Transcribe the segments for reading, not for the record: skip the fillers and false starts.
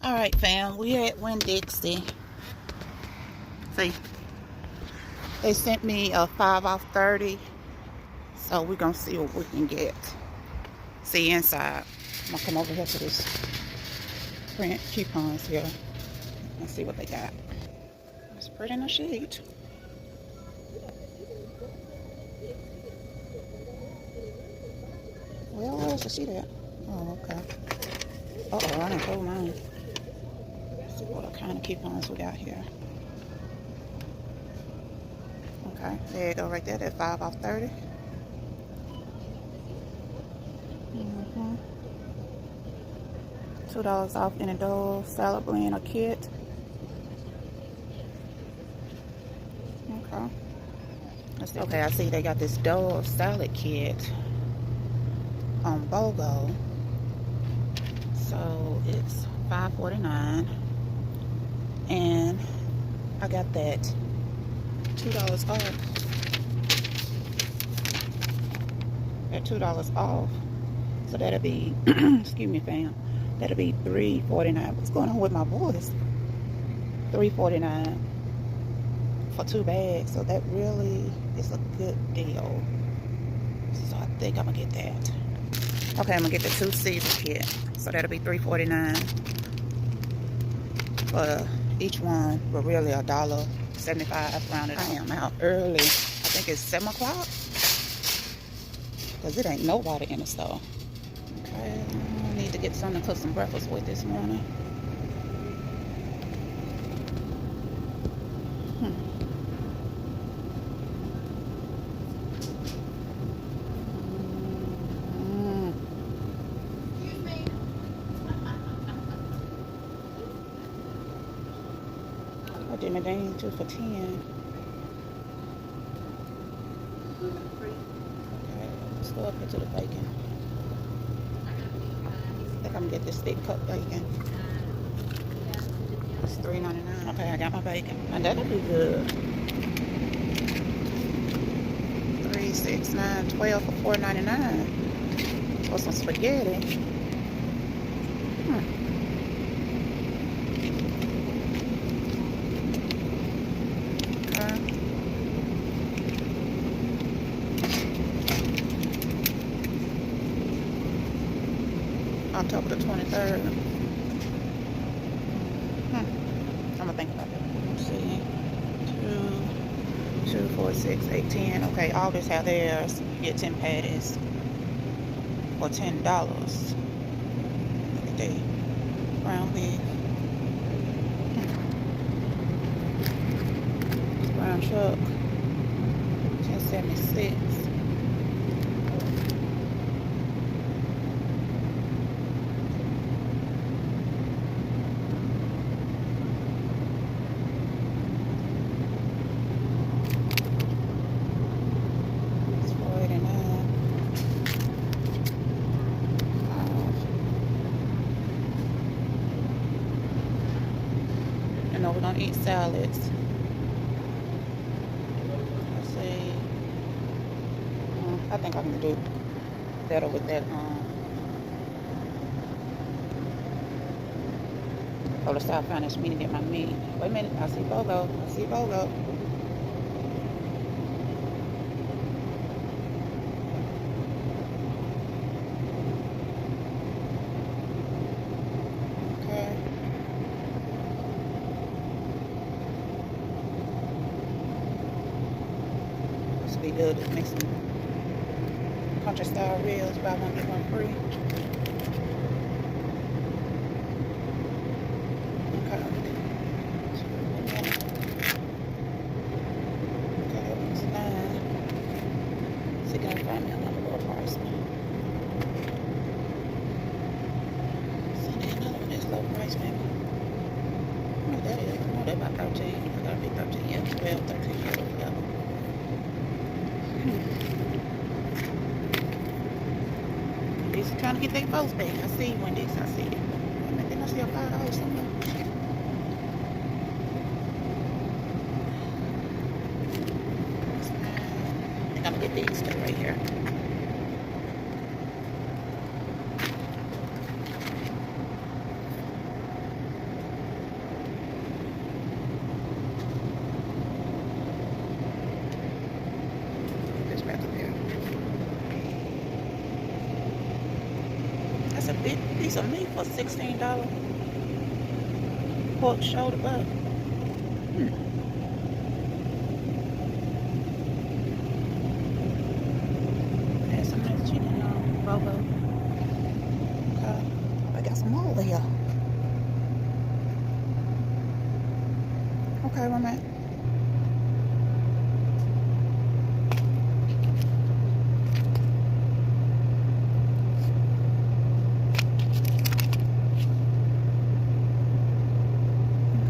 Alright fam, we're at Winn-Dixie. See, they sent me a 5 off 30. So we're gonna see what we can get. See inside. I'm gonna come over here to this print coupons here and see what they got. It's pretty in a sheet. Well, where's the sheet at? Oh, okay. Uh-oh, I didn't hold mine. Let's see what kind of coupons we got here. Okay, there you go right there. That's 5 off 30. $2 off any Dole salad blend or kit. Okay. Okay, I see they got this Dole salad kit on BOGO. So it's $5.49. And I got that $2 off. At $2 off. So that'll be, excuse me fam, that'll be $3.49. What's going on with my voice? $3.49 for 2 bags. So that really is a good deal. So I think I'm gonna get that. Okay, I'm gonna get the 2 Caesar kit. So that'll be $3.49 for each one, but really $1.75 rounded. I am out early. I think it's 7 o'clock. Because it ain't nobody in the store. Okay, I need to get something to cook some breakfast with this morning. I did my dang 2 for 10. Okay, let's go up here to the bacon. I think I'm gonna get this thick cut bacon. It's $3.99. Okay, I got my bacon. And that'll be good. 3, 6, 9, 12 for $4.99. For some spaghetti. October the 23rd. I'm gonna think about it. Let's see. 2, 4, 6, 8, 10. Okay, all this have theirs. You get 10 patties for $10. Look at that. Ground beef. Brown chuck. $10.76. No, we're gonna eat salads. Let's see. I think I'm gonna do better with that. Oh, the South Finance me to get my meat. Wait a minute, I see BOGO. I see BOGO. Be good to make some country style ribs, buy one get one free. Okay, that one's $9. See, can I find me another little price one? See, another one that's low price maybe. Oh, that is. Oh, that about 13. It gotta be 13. Yeah, 12, 13. Yeah. These are trying to get their votes back. I see Winn-Dixie. I see it. I think I see a $5 somewhere. I think I'm gonna get these two right here. piece of meat for $16. Pork shoulder butt. There's some nice chicken on Bobo. Okay. I got some more over here. Okay, one minute.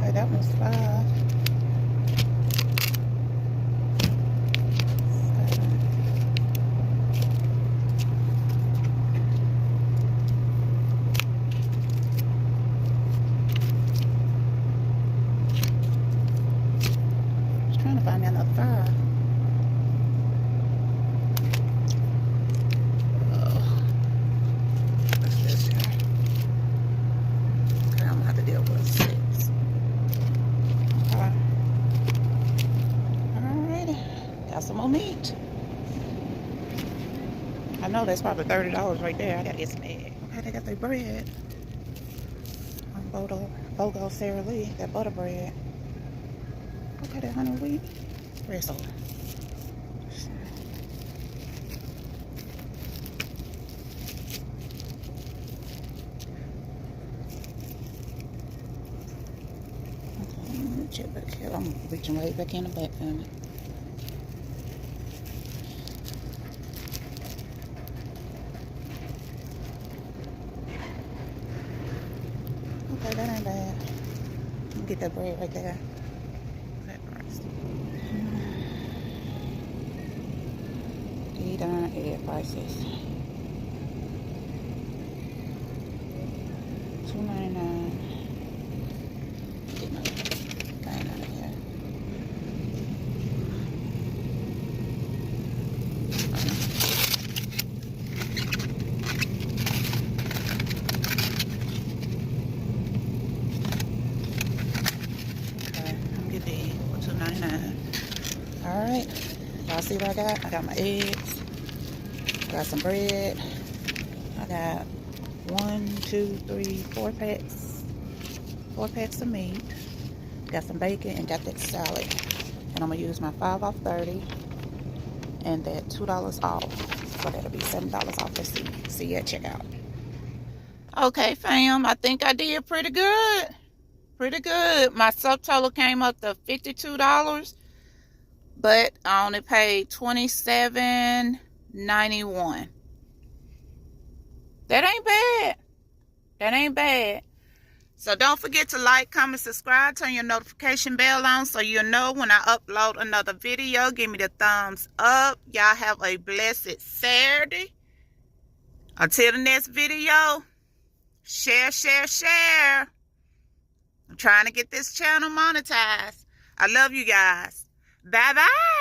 Okay, that one's $5. Trying to find me another $5. What's this here? Okay, I'm gonna have to deal with 6. Okay. Alrighty. Got some more meat. I know that's probably $30 right there. I gotta get some eggs. Okay, they got their bread. Bogo Sara Lee, that butter bread. Okay, that honey wheat. Where's all? Check back here. I'm reaching way back in the back family. Okay, that ain't bad. Let me get that bread right there. Darn egg prices. $2.99. Get my thing out of here. Okay, I'm gonna get these for $2.99. All right, y'all see what I got? I got my eggs. Got some bread. I got 1, 2, 3, 4 packs. 4 packs of meat. Got some bacon and got that salad. And I'm gonna use my 5 off 30 and that $2 off. So that'll be $7 off. Let's see you at checkout. Okay, fam. I think I did pretty good. Pretty good. My subtotal came up to $52, but I only paid $27.91. That ain't bad. That ain't bad. So don't forget to like, comment, subscribe, turn your notification bell on so you'll know when I upload another video. Give me the thumbs up. Y'all have a blessed Saturday. Until the next video, share, share, share. I'm trying to get this channel monetized. I love you guys. Bye-bye.